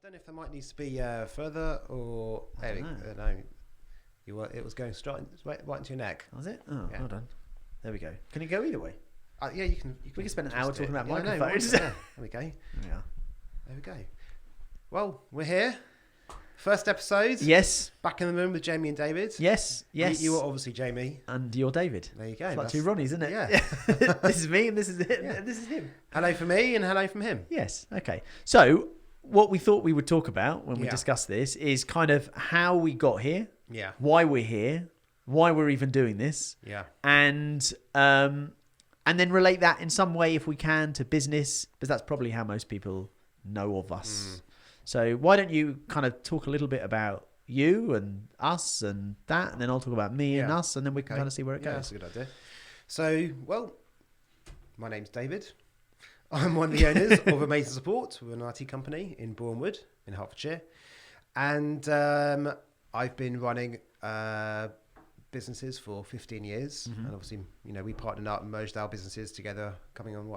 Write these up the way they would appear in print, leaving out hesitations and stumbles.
don't know if there might need to be further or... I don't know. No. It was going straight right into your neck. Was it? Oh, yeah. Well done. There we go. Can it go either way? Yeah, you can. We can spend an hour talking about microphones. microphones. There we go. Yeah. There we go. Well, we're here. First episode. Yes. Back in the room with Jamie and David. Yes. You are obviously Jamie. And you're David. There you go. It's like two Ronnies, isn't it? Yeah. This is me and this is him. Yeah. This is him. Hello from me and hello from him. Yes. Okay. So what we thought we would talk about when we discuss this is kind of how we got here. Yeah. Why we're here. Why we're even doing this. Yeah. And then relate that in some way, if we can, to business, because that's probably how most people know of us. So why don't you kind of talk a little bit about you and us and that, and then I'll talk about me and us, and then we can kind of see where it goes. That's a good idea. So, well, my name's David. I'm one of the owners of Amazing Support. We're an IT company in Bournemouth, in Hertfordshire. And I've been running businesses for 15 years. And obviously, we partnered up and merged our businesses together coming on,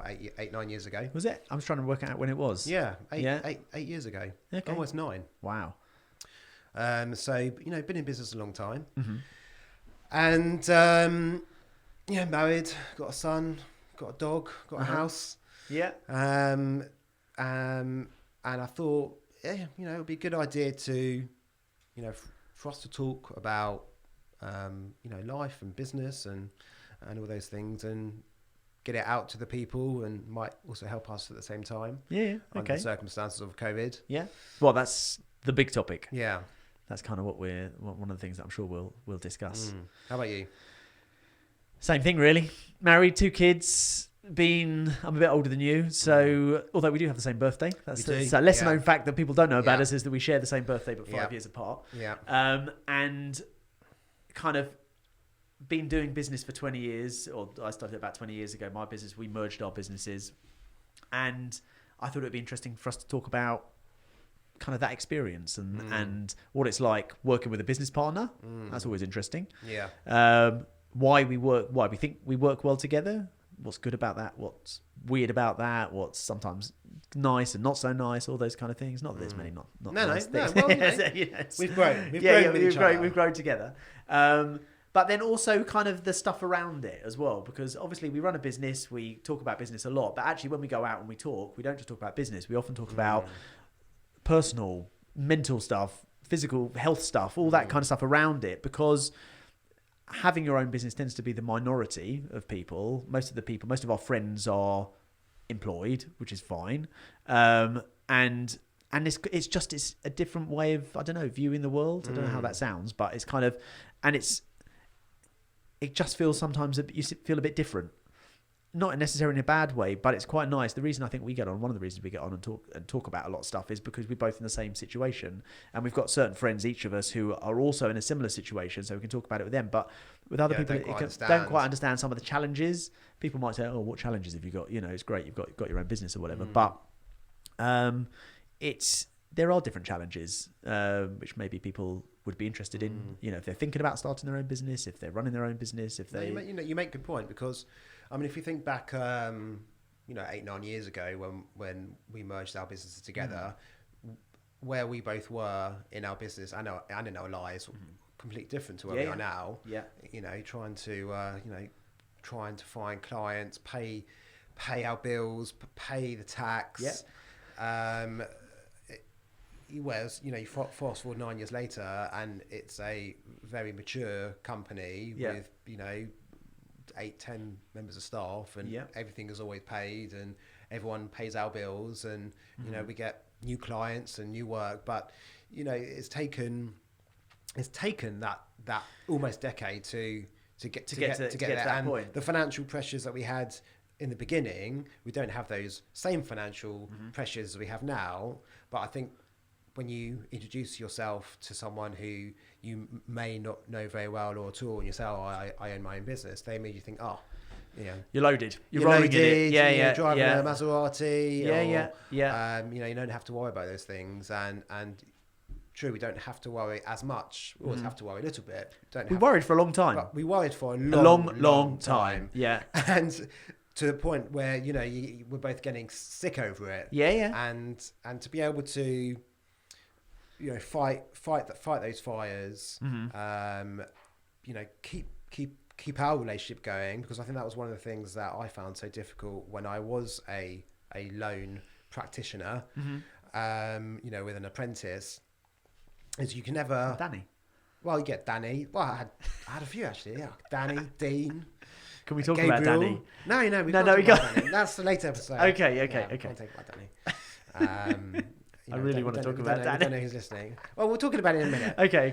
9 years ago. Was it? I was trying to work out when it was. Yeah, eight years ago. Okay. Almost 9. Wow. So, been in business a long time. And, married, got a son, got a dog, got a house. Yeah. And I thought, it would be a good idea to, for us to talk about, life and business and all those things, and get it out to the people, and might also help us at the same time. Yeah. Under the circumstances of COVID. Yeah. Well, that's the big topic. Yeah. That's kind of one of the things that I'm sure we'll discuss. How about you? Same thing, really. Married, 2 kids. I'm a bit older than you, so although we do have the same birthday, that's a lesser known fact that people don't know about us, is that we share the same birthday but 5 years apart. Yeah. And kind of been doing business for 20 years, or I started about 20 years ago. My business, we merged our businesses, and I thought it'd be interesting for us to talk about kind of that experience and what it's like working with a business partner. That's always interesting. Yeah. Why we think we work well together. What's good about that? What's weird about that? What's sometimes nice and not so nice? All those kind of things. Not that there's many not nice things. Well, we've grown. We've grown together. But then also kind of the stuff around it as well, because obviously we run a business. We talk about business a lot, but actually when we go out and we talk, we don't just talk about business. We often talk about personal, mental stuff, physical health stuff, all that kind of stuff around it, because having your own business tends to be the minority of people. Most of our friends are employed, which is fine. And it's a different way of, I don't know, viewing the world. I don't know how that sounds, but it's kind of, and it just feels sometimes that you feel a bit different. Not necessarily in a bad way, but it's quite nice. The reason I think one of the reasons we get on and talk about a lot of stuff is because we're both in the same situation, and we've got certain friends, each of us, who are also in a similar situation, so we can talk about it with them. But with other people, don't quite understand some of the challenges. People might say, "Oh, what challenges have you got? It's great, you've got your own business or whatever." But there are different challenges which maybe people would be interested in. If they're thinking about starting their own business, if they're running their own business, if they, you make a good point, because I mean, if you think back, 8-9 years ago when we merged our businesses together, where we both were in our business and in our lives, completely different to where we are now. Yeah. Trying to find clients, pay our bills, pay the tax. Yeah. Whereas, you fast forward 9 years later, and it's a very mature company with, 8-10 members of staff, and everything is always paid, and everyone pays our bills, and we get new clients and new work. But it's taken that almost decade to get to that point. The financial pressures that we had in the beginning, we don't have those same financial pressures as we have now. But I think when you introduce yourself to someone who you may not know very well or at all, and you say, "Oh, I own my own business," they immediately think, "Oh, you're loaded. You're rolling loaded, in it. Driving a Maserati. Yeah. You don't have to worry about those things, and true, we don't have to worry as much. We always have to worry a little bit. We worried for a long time. But we worried for a long time. Yeah. And to the point where we're both getting sick over it. Yeah. And to be able to fight those fires. Keep our relationship going, because I think that was one of the things that I found so difficult when I was a lone practitioner. With an apprentice, is you can never. Danny. Well, you get Danny. Well, I had a few actually. Yeah, Danny, Dean. Can we talk Gabriel. about Danny? No, we can't talk about Danny. That's the later episode. Okay. Can't talk about Danny. I really want to talk about Danny. I don't know who's listening. Well, we're talking about it in a minute. Okay.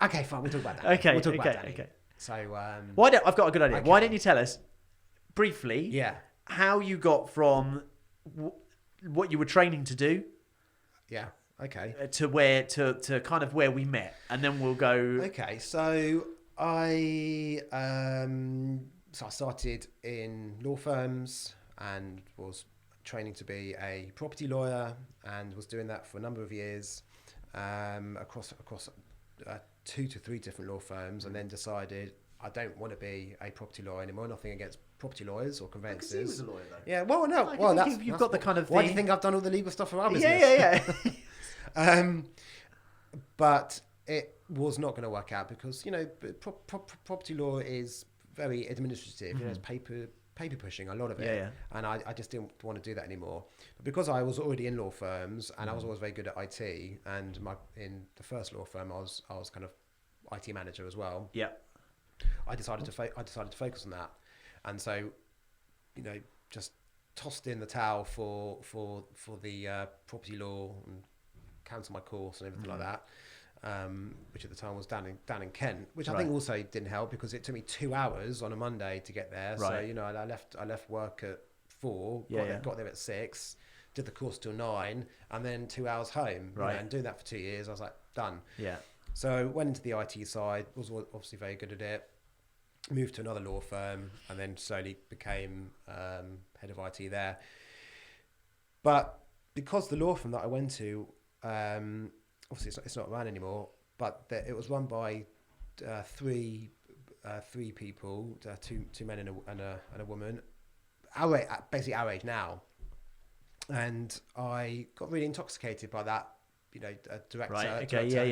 Okay, fine. We'll talk about Danny. Okay. We'll talk about Danny. Okay. So, I've got a good idea. Okay. Why don't you tell us briefly? Yeah. How you got from what you were training to do? Yeah. Okay. To kind of where we met, and then we'll go. Okay. So I started in law firms and was training to be a property lawyer, and was doing that for a number of years across 2 to 3 different law firms, and then decided I don't want to be a property lawyer anymore. Nothing against property lawyers or conveyancers. He was a lawyer, though. Yeah, well, no, you've got the kind of. Why do you think I've done all the legal stuff for our business? Yeah. But it was not going to work out because property law is very administrative. It's paper pushing, a lot of it. And I just didn't want to do that anymore. But because I was already in law firms and I was always very good at IT, and in the first law firm I was kind of IT manager as well. Yeah. I decided to focus on that, and so just tossed in the towel for the property law and cancelled my course and everything like that. Which at the time was down in Kent, which I think also didn't help because it took me 2 hours on a Monday to get there. Right. So I left work at 4, got there at 6, did the course till 9, and then 2 hours home. Right. And doing that for 2 years, I was like, done. Yeah. So went into the IT side, was obviously very good at it. Moved to another law firm, and then slowly became head of IT there. But because the law firm that I went to, obviously it's not run anymore, but it was run by three people, two men and a woman, basically our age now. And I got really intoxicated by that, director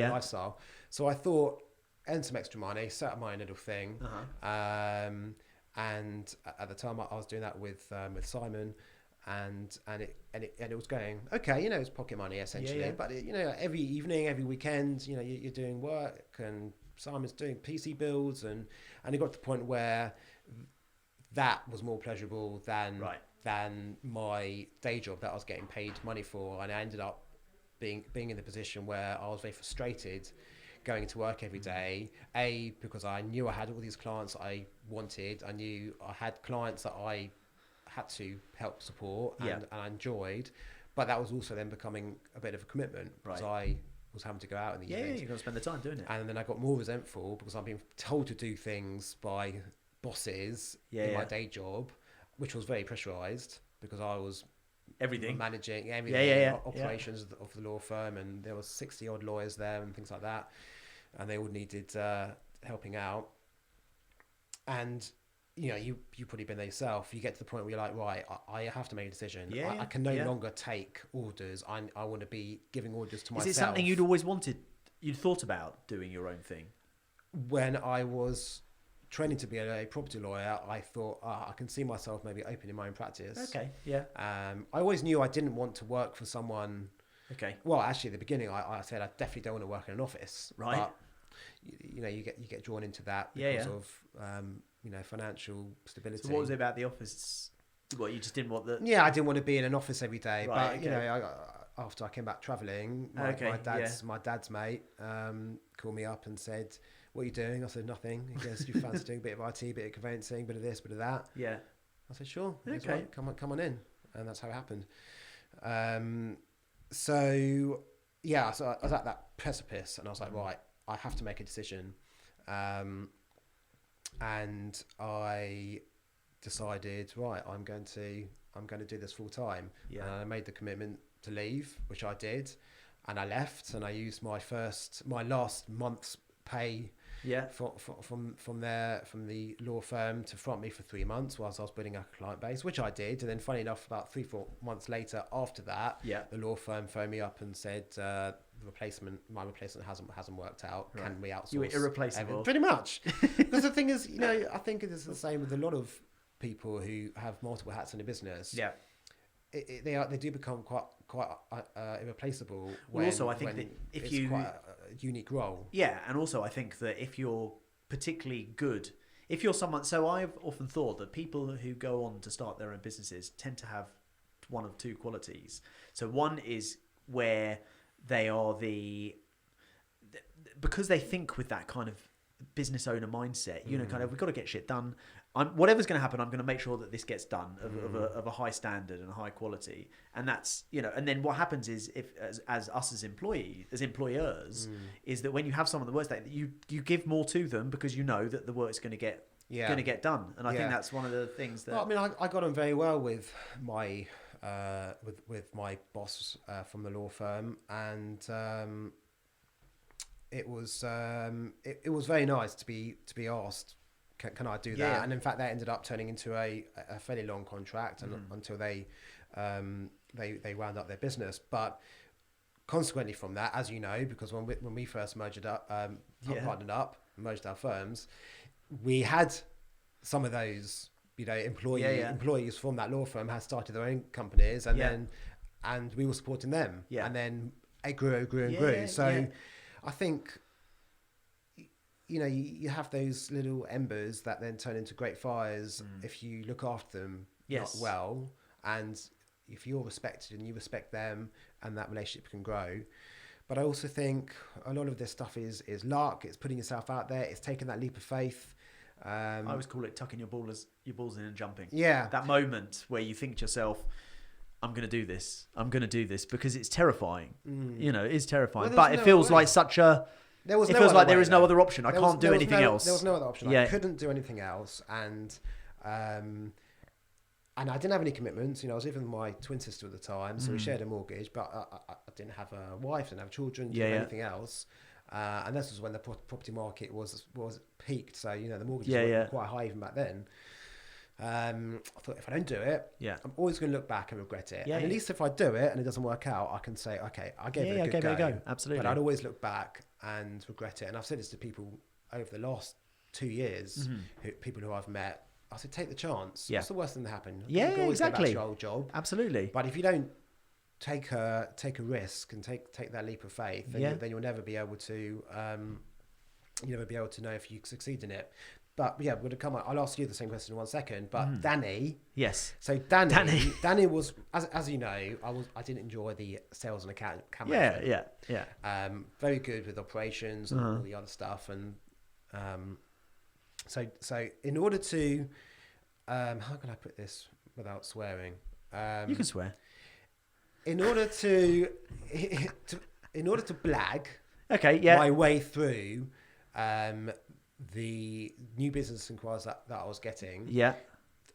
lifestyle. So I thought, earn some extra money, set up my own little thing. And at the time I was doing that with Simon. And it was going okay, it's pocket money essentially. But every evening, every weekend, you're doing work, and Simon's doing PC builds, and it got to the point where that was more pleasurable than my day job that I was getting paid money for, and I ended up being in the position where I was very frustrated going to work every day. Because I knew I had all these clients that I wanted. I knew I had clients that I had to help support and I enjoyed, but that was also then becoming a bit of a commitment because I was having to go out in the evenings. You've got to spend the time doing it. And then I got more resentful because I'm being told to do things by bosses in my day job, which was very pressurized because I was managing everything, operations of the law firm, and there was 60 odd lawyers there and things like that, and they all needed helping out. And you've probably been there yourself. You get to the point where you're like, right, I have to make a decision. I can no longer take orders. I want to be giving orders to myself. Is it something you'd always wanted? You'd thought about doing your own thing? When I was training to be a property lawyer, I thought, I can see myself maybe opening my own practice. Okay, yeah. I always knew I didn't want to work for someone. Okay. Well, actually, at the beginning, I said I definitely don't want to work in an office. Right. But, you get drawn into that because of financial stability. So what was it about the office? What, you just didn't want the... Yeah, I didn't want to be in an office every day. Right, but, after I came back travelling, my dad's mate called me up and said, what are you doing? I said, nothing. He goes, you fancy doing a bit of IT, bit of conveyancing, bit of this, bit of that? Yeah. I said, sure. Okay. Right. Come on in. And that's how it happened. So I was at that precipice and I was like, right, I have to make a decision. And I decided, right, I'm going to do this full time. Yeah. And I made the commitment to leave, which I did. And I left and I used my last month's pay Yeah. from the law firm to front me for 3 months whilst I was building a client base, which I did. And then funny enough, about 3-4 months later after that, the law firm phoned me up and said, my replacement hasn't worked out. Right. Can we outsource? You were irreplaceable. Pretty much. Because the thing is, I think it is the same with a lot of people who have multiple hats in a business. Yeah. They do become quite irreplaceable. Also, I think that if you quite a unique role. Yeah, and also I think that if you're particularly good, if you're someone, so I've often thought that people who go on to start their own businesses tend to have one of two qualities. So one is where they are because they think with that kind of business owner mindset, kind of, we've got to get shit done. Whatever's going to happen, I'm going to make sure that this gets done of a high standard and a high quality. And that's, and then what happens is, if as employers, is that when you have someone that works that, you give more to them because you know that the work's going to get done. And I think that's one of the things that. Well, I mean, I got on very well with my with my boss from the law firm, and it was very nice to be asked. Can I do that? Yeah. And in fact, that ended up turning into a fairly long contract, and until they wound up their business. But consequently from that, as you know, because when we first partnered up, merged our firms, we had some of those employees from that law firm had started their own companies, and we were supporting them, and then it grew. So I think. You have those little embers that then turn into great fires if you look after them well, and if you're respected and you respect them, and that relationship can grow. But I also think a lot of this stuff is luck. It's putting yourself out there. It's taking that leap of faith. I always call it tucking your balls in and jumping. Yeah, that moment where you think to yourself, I'm going to do this, because it's terrifying. It's terrifying, but it feels like such a. It feels like there is no other option. I can't do anything else. There was no other option. I couldn't do anything else, and I didn't have any commitments. I was living with my twin sister at the time, so we shared a mortgage, but I didn't have a wife, didn't have children, didn't have anything else. And this was when the property market was peaked, so the mortgages were quite high even back then. I thought, if I don't do it, I'm always going to look back and regret it. At least if I do it and it doesn't work out, I can say, okay, I gave it a good go. Absolutely. But I'd always look back and regret it. And I've said this to people over the last 2 years, people who I've met. I said, take the chance. What's the worst thing that happened? Yeah, you can always exactly. Go back to your old job. Absolutely. But if you don't take a risk and take that leap of faith, then you'll never be able to know if you succeed in it. But we're going to come on. I'll ask you the same question in 1 second. But Danny, yes. So Danny was, as you know, I didn't enjoy the sales and account. Yeah. Very good with operations and all the other stuff. And so in order to, how can I put this without swearing? You can swear. In order to blag, my way through. The new business inquiries that I was getting,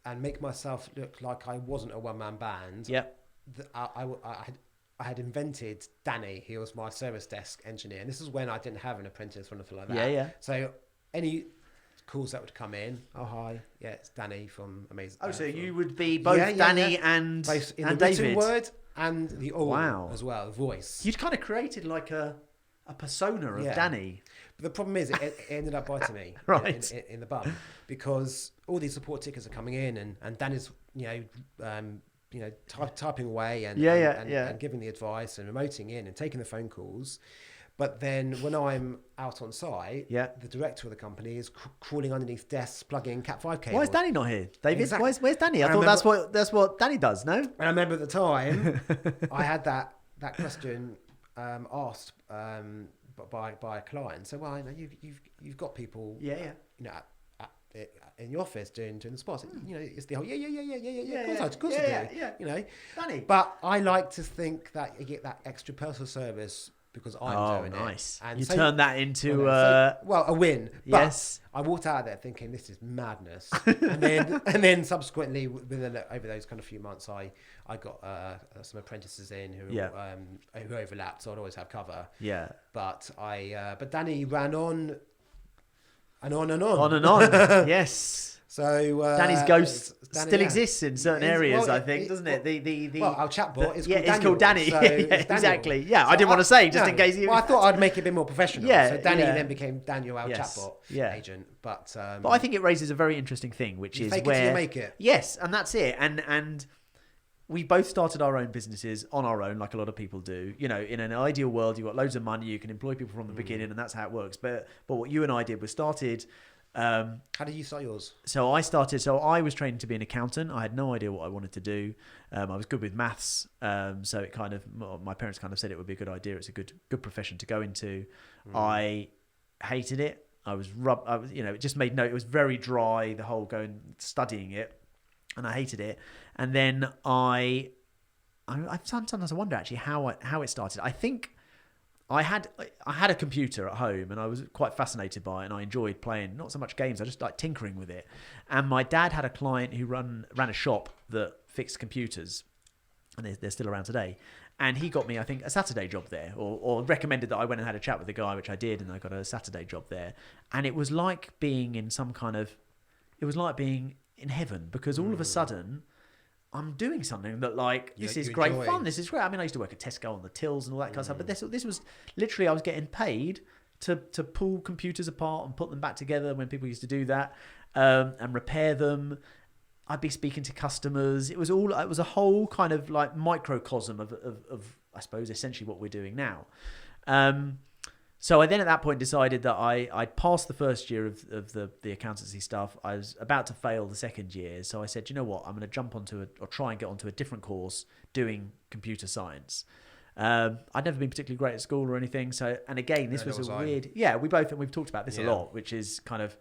and make myself look like I wasn't a one-man band. I had invented Danny. He was my service desk engineer, and this is when I didn't have an apprentice or anything like that. So any calls that would come in, hi, it's Danny from Amazing. So you would be both Danny and both in and the David. written word and the oral as well, the voice. You'd kind of created like a persona of Danny. But the problem is, it ended up biting me in the bum, because all these support tickets are coming in, and Danny's typing away and giving the advice and remoting in and taking the phone calls. But then when I'm out on site, the director of the company is crawling underneath desks, plugging Cat5 cables. Why is Danny not here, David? Exactly. Where's Danny? I thought that's what Danny does. No. And I remember at the time, I had that question asked by a client. So, well, you've got people, in your office doing the spots. It's the whole of course I do. Danny. But I like to think that you get that extra personal service because I'm doing nice. it. And you turn that into a win. But yes. I walked out of there thinking this is madness, and then subsequently over those kind of few months, I got some apprentices in who overlapped, so I'd always have cover. Yeah. But Danny ran on And on and on. On and on. Yes. So Danny's ghost Danny, still exists in certain areas, I think, doesn't it? Well, our chatbot is called Daniel. It's called Danny. So yeah, it's Daniel. exactly. Yeah, So I didn't want to say, just no. in case you... Well, I thought I'd make it a bit more professional. Yeah, so Danny yeah. then became Daniel, our chatbot agent. But I think it raises a very interesting thing, which is fake where... it till you make it. Yes, and that's it. And we both started our own businesses on our own, like a lot of people do. You know, in an ideal world, you've got loads of money, you can employ people from the beginning, and that's how it works. But what you and I did was started... how did you start yours? So I was trained to be an accountant. I had no idea what I wanted to do. I was good with maths. So it kind of, my parents kind of said it would be a good idea. It's a good profession to go into. I hated it. It just made it was very dry, the whole going, studying it. And I hated it. And then I sometimes I wonder actually how it started. I think I had a computer at home and I was quite fascinated by it and I enjoyed playing, not so much games, I just like tinkering with it. And my dad had a client who ran a shop that fixed computers, and they're still around today. And he got me, I think, a Saturday job there, or recommended that I went and had a chat with the guy, which I did, and I got a Saturday job there. And it was like being in in heaven, because all of a sudden I'm doing something that this is great fun. This is great. I mean, I used to work at Tesco on the tills and all that kind of stuff, but this was literally, I was getting paid to pull computers apart and put them back together when people used to do that, and repair them. I'd be speaking to customers. It was a whole kind of like microcosm of I suppose essentially what we're doing now. So I then at that point decided that I'd passed the first year of the accountancy stuff. I was about to fail the second year. So I said, you know what, I'm going to jump onto or try and get onto a different course doing computer science. I'd never been particularly great at school or anything. So, and again, this was a weird, we've talked about this a lot, which is kind of,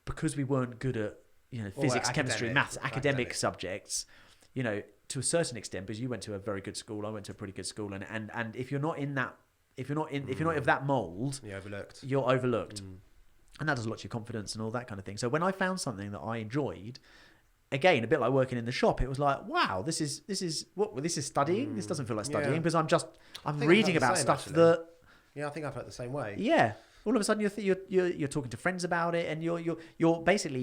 because we weren't good at, physics, chemistry, maths, academic subjects, to a certain extent, because you went to a very good school, I went to a pretty good school. And if you're not in that, if you're not of that mold, you're overlooked. And that does a lot to your confidence and all that kind of thing. So when I found something that I enjoyed, again, a bit like working in the shop, it was like, wow, this is studying. This doesn't feel like studying because I'm reading about stuff that. Yeah, I think I've felt the same way. Yeah, all of a sudden you're talking to friends about it, and you're basically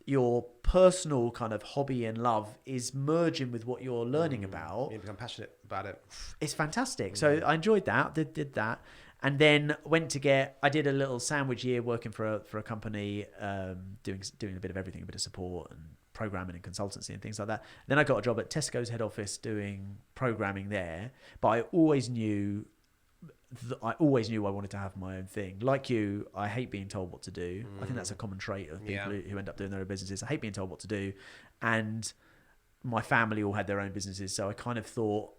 your personal kind of hobby and love is merging with what you're learning about. You become passionate about it. It's fantastic. So I enjoyed that. Did that. And then I did a little sandwich year working for a company, doing a bit of everything, a bit of support and programming and consultancy and things like that. Then I got a job at Tesco's head office doing programming there. But I always knew I wanted to have my own thing. Like you, I hate being told what to do. I think that's a common trait of people who end up doing their own businesses. I hate being told what to do. And my family all had their own businesses. So I kind of thought,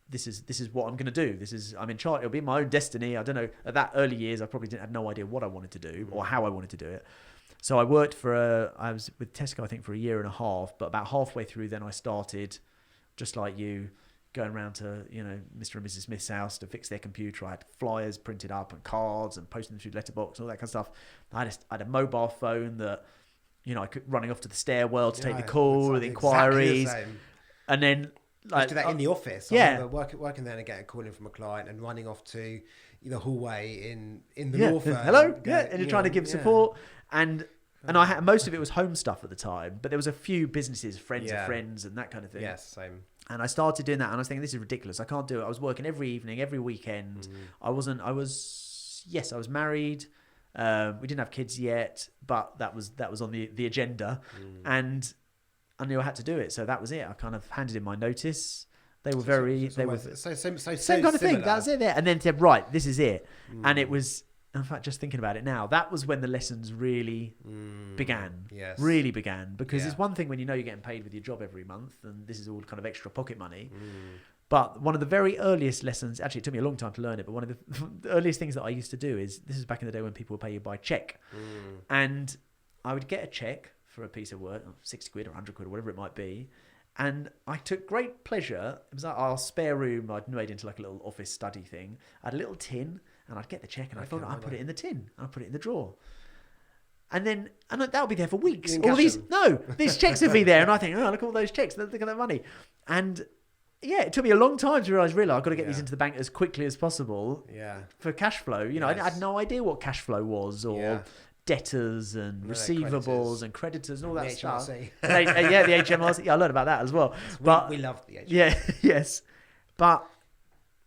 this is what I'm going to do. I'm in charge. It'll be my own destiny. I don't know. At that early years, I probably had no idea what I wanted to do or how I wanted to do it. So I worked I was with Tesco, I think, for a year and a half. But about halfway through, then I started, just like you, going around to Mr. and Mrs. Smith's house to fix their computer. I had flyers printed up and cards and posting them through letterbox and all that kind of stuff. I had a mobile phone that I could running off to the stairwell to take the call, the inquiries, exactly the and then I do that in the office. I remember working there and getting a call in from a client and running off to the hallway in the law firm. Hello, and you're trying to give support and I had most of it was home stuff at the time, but there was a few businesses, friends of friends, and that kind of thing. Yes, same. And I started doing that, and I was thinking, this is ridiculous. I can't do it. I was working every evening, every weekend. I was married. We didn't have kids yet, but that was on the agenda, and I knew I had to do it. So that was it. I kind of handed in my notice. They were same kind of thing. That was it there, and then said, right, this is it. And it was. In fact, just thinking about it now, that was when the lessons really began. Yes. Really began. Because it's one thing when you're getting paid with your job every month and this is all kind of extra pocket money. But one of the very earliest lessons, actually it took me a long time to learn it, but one of the earliest things that I used to do is, this is back in the day when people would pay you by cheque. And I would get a cheque for a piece of work, 60 quid or 100 quid or whatever it might be. And I took great pleasure. It was like our spare room I'd made into like a little office study thing. I had a little tin. And I'd get the check and I thought I'd put it in the tin. I'd put it in the drawer. And that would be there for weeks. These checks would be there. And I think, oh, look at all those checks. Look at that money. And yeah, it took me a long time to realize I've got to get these Yeah. into the bank as quickly as possible Yeah. for cash flow. You know, I Yes. had no idea what cash flow was, or Yeah. debtors and No, receivables creditors. and creditors and all The that stuff. HMRC. Yeah, the HMRC. Yeah, I learned about that as well. We love the HMRC. Yeah, yes, but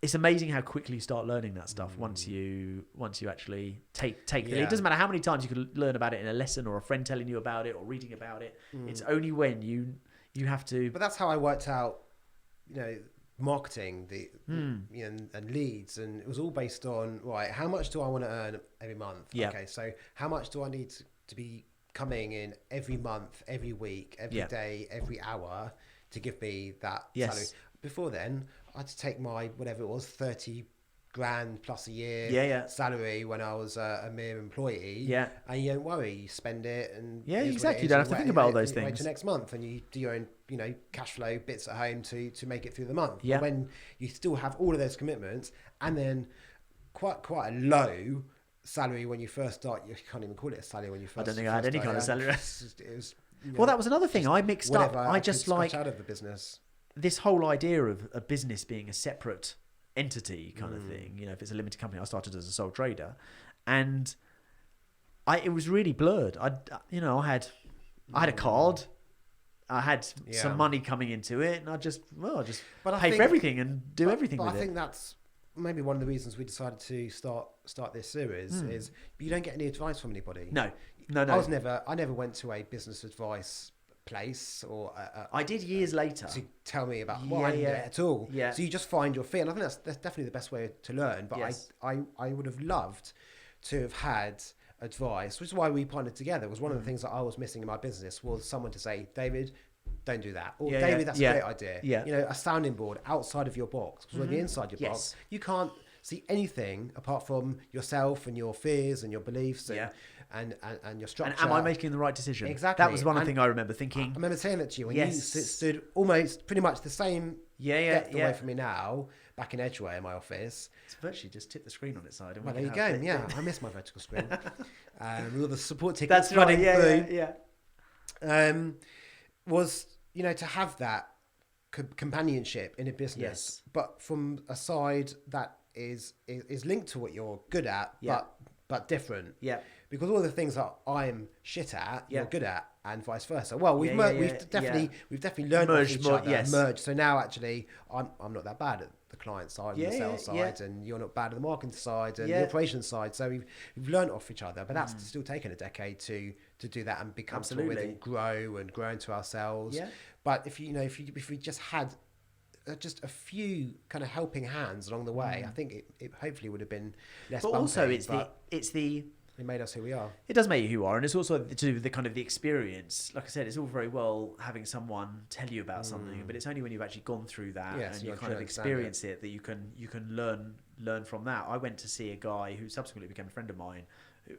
it's amazing how quickly you start learning that stuff once you actually take Yeah. it doesn't matter how many times you can learn about it in a lesson or a friend telling you about it or reading about it. It's only when you have to. But that's how I worked out, marketing, and leads, and it was all based on, right, how much do I want to earn every month? Yeah. Okay, so how much do I need to be coming in every month, every week, every day, every hour to give me that salary? Before then, I had to take my, whatever it was, 30 grand plus a year salary when I was a mere employee. Yeah. And you don't worry, you spend it, and exactly. You don't have to think about all those things. Wait till next month, and you do your own, cash flow bits at home to make it through the month. Yeah. But when you still have all of those commitments, and then quite a low salary when you first start, you can't even call it a salary when you first. I don't think I had any kind of salary. It was. Well, that was another thing I mixed up. I just like out of the business. This whole idea of a business being a separate entity kind of thing. If it's a limited company, I started as a sole trader, and it was really blurred. I had a card, I had some money coming into it, and I just pay for everything and do everything with it. But I think that's maybe one of the reasons we decided to start this series is you don't get any advice from anybody. No. I never went to a business advice place or I did years later to tell me about I didn't get it at all. Yeah. So you just find your feet, and I think that's definitely the best way to learn. But I would have loved to have had advice, which is why we partnered together. Was one of the things that I was missing in my business was someone to say, David, don't do that, or David, that's a great idea. Yeah. A sounding board outside of your box, because when you're inside your box, you can't see anything apart from yourself and your fears and your beliefs and your structure. And am I making the right decision? Exactly. That was one thing I remember thinking. I remember saying that to you when you stood almost pretty much the same depth away from me now, back in Edgeway in my office. It's virtually just tip the screen on its side. Well, there you go. Yeah, I miss my vertical screen. With all the support tickets. That's running through. Was, to have that companionship in a business, but from a side that is linked to what you're good at, but different. Yeah. Because all the things that I'm shit at, you're good at, and vice versa. Well, we've definitely learned off each other, merged. So now actually, I'm not that bad at the client side and the sales side, and you're not bad at the marketing side and the operations side. So we've learned off each other, but that's still taken a decade to do that and be comfortable with and grow into ourselves. Yeah. But if we just had just a few kind of helping hands along the way, I think it hopefully would have been less. But bumpy, also, it made us who we are. It does make you who you are, and it's also to do with the kind of the experience. Like I said, it's all very well having someone tell you about something, but it's only when you've actually gone through that and you kind of experience it that you can learn from that. I went to see a guy who subsequently became a friend of mine.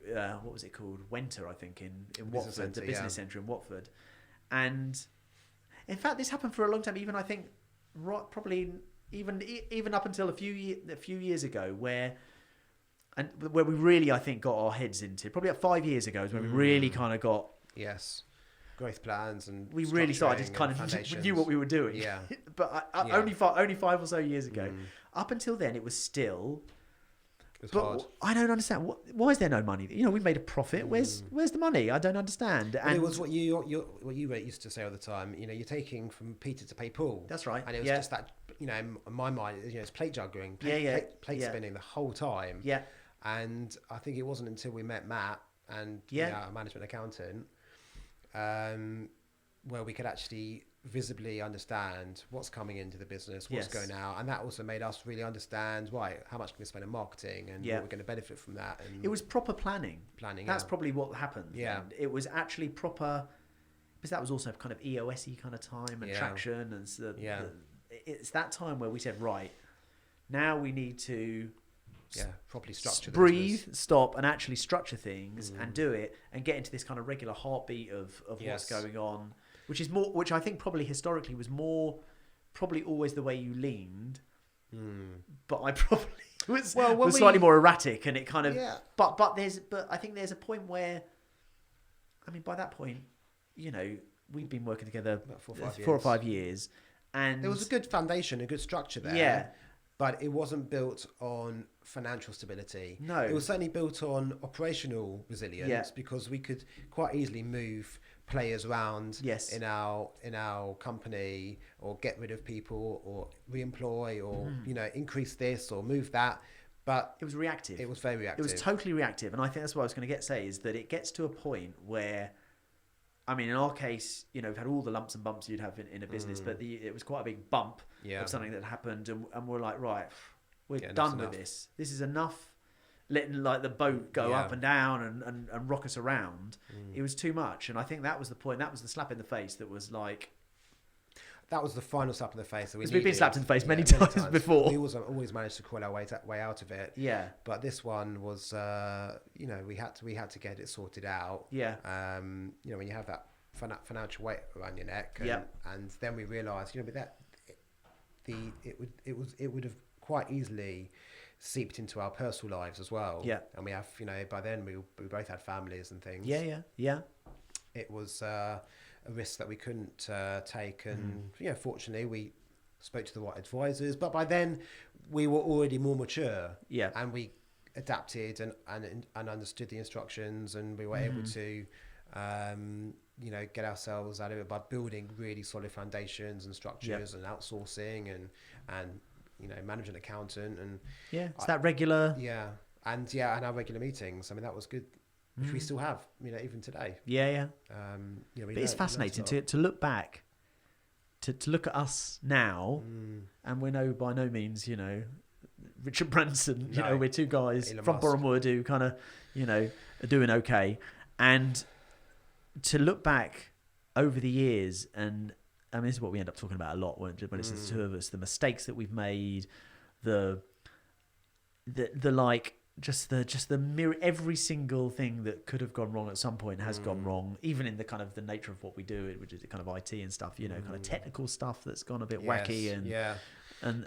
What was it called? Wenter, I think, in Watford, the business centre in Watford. And in fact, this happened for a long time. Even I think, probably even up until a few years ago, where we really, I think, got our heads into, probably 5 years ago is when we really kind of got growth plans, and we really started to kind of knew what we were doing. Yeah, but only 5 or so years ago. Up until then, it was still. Hard. I don't understand. Why is there no money? We made a profit. Where's the money? I don't understand. And it was what you used to say all the time. You're taking from Peter to pay Paul. That's right. And it was just that. In my mind, it's plate juggling, plate spinning the whole time. Yeah. And I think it wasn't until we met Matt and our management accountant, where we could actually visibly understand what's coming into the business, what's going out, and that also made us really understand how much can we spend on marketing and what we're going to benefit from that. And it was proper planning. That's probably what happened. Yeah, and it was actually proper, because that was also kind of EOS-y kind of time and traction, and it's that time where we said, right, now we need to properly structure breathe, stop, and actually structure things and do it and get into this kind of regular heartbeat of what's going on. Which I think probably historically was probably always the way you leaned, but I probably was slightly more erratic, and it kind of. Yeah. But I think there's a point where, I mean, by that point, we'd been working together about 4 or 5 years, And there was a good foundation, a good structure there. Yeah. But it wasn't built on financial stability. No. It was certainly built on operational resilience because we could quite easily move players around in our company, or get rid of people, or re-employ, or increase this or move that. But it was reactive. It was very reactive. It was totally reactive, and I think that's what I was going to say is that it gets to a point where, I mean, in our case, we've had all the lumps and bumps you'd have in a business, but it was quite a big bump of something that happened, and we're like, right, we're done with this. This is enough. Letting like the boat go up and down and rock us around. It was too much, and I think that was the point. That was the slap in the face. That was like. That was the final slap in the face that we needed. We've been slapped in the face many times before. We always managed to crawl our way out of it. Yeah. But this one was, we had to get it sorted out. Yeah. When you have that financial weight around your neck, and then we realised, it would have quite easily seeped into our personal lives as well. Yeah. And we have, by then we both had families and things. Yeah. It was a risk that we couldn't take, and fortunately we spoke to the right advisors. But by then we were already more mature. Yeah. And we adapted and understood the instructions, and we were able to get ourselves out of it by building really solid foundations and structures and outsourcing and management accountant and it's that regular and our regular meetings. I mean, that was good, which we still have, even today. But it's fascinating to look back, to look at us now, and we're by no means Richard Branson. We're two guys Elon from Musk. Boreham Wood who kind of are doing okay, and to look back over the years, and I mean, this is what we end up talking about a lot when it's the two of us, the mistakes that we've made, the mirror, every single thing that could have gone wrong at some point has gone wrong, even in the kind of the nature of what we do, which is kind of IT and stuff, kind of technical stuff that's gone a bit wacky and